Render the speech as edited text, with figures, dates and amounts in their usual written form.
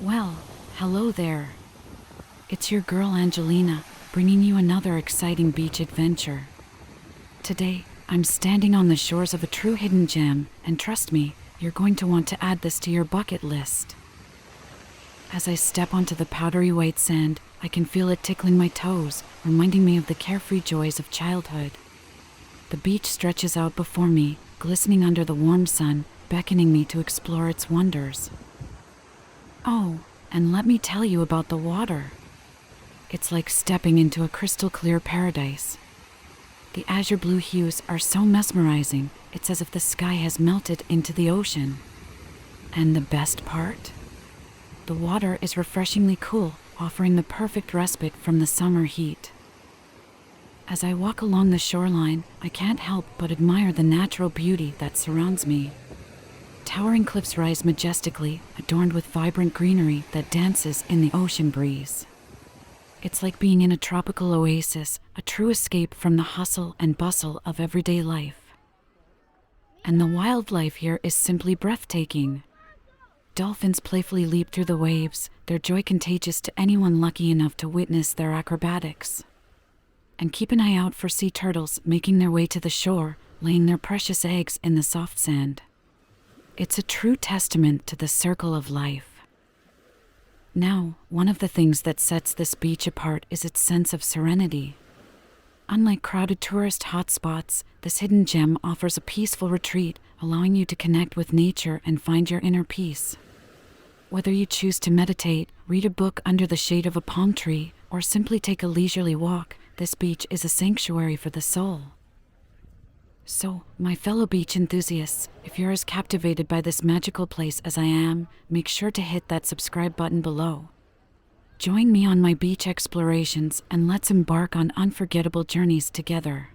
Well, hello there. It's your girl Angelina, bringing you another exciting beach adventure. Today, I'm standing on the shores of a true hidden gem, and trust me, you're going to want to add this to your bucket list. As I step onto the powdery white sand, I can feel it tickling my toes, reminding me of the carefree joys of childhood. The beach stretches out before me, glistening under the warm sun, beckoning me to explore its wonders. Oh, and let me tell you about the water. It's like stepping into a crystal-clear paradise. The azure blue hues are so mesmerizing, it's as if the sky has melted into the ocean. And the best part? The water is refreshingly cool, offering the perfect respite from the summer heat. As I walk along the shoreline, I can't help but admire the natural beauty that surrounds me. Towering cliffs rise majestically, adorned with vibrant greenery that dances in the ocean breeze. It's like being in a tropical oasis, a true escape from the hustle and bustle of everyday life. And the wildlife here is simply breathtaking. Dolphins playfully leap through the waves, their joy contagious to anyone lucky enough to witness their acrobatics. And keep an eye out for sea turtles making their way to the shore, laying their precious eggs in the soft sand. It's a true testament to the circle of life. Now, one of the things that sets this beach apart is its sense of serenity. Unlike crowded tourist hotspots, this hidden gem offers a peaceful retreat, allowing you to connect with nature and find your inner peace. Whether you choose to meditate, read a book under the shade of a palm tree, or simply take a leisurely walk, this beach is a sanctuary for the soul. So, my fellow beach enthusiasts, if you're as captivated by this magical place as I am, make sure to hit that subscribe button below. Join me on my beach explorations and let's embark on unforgettable journeys together.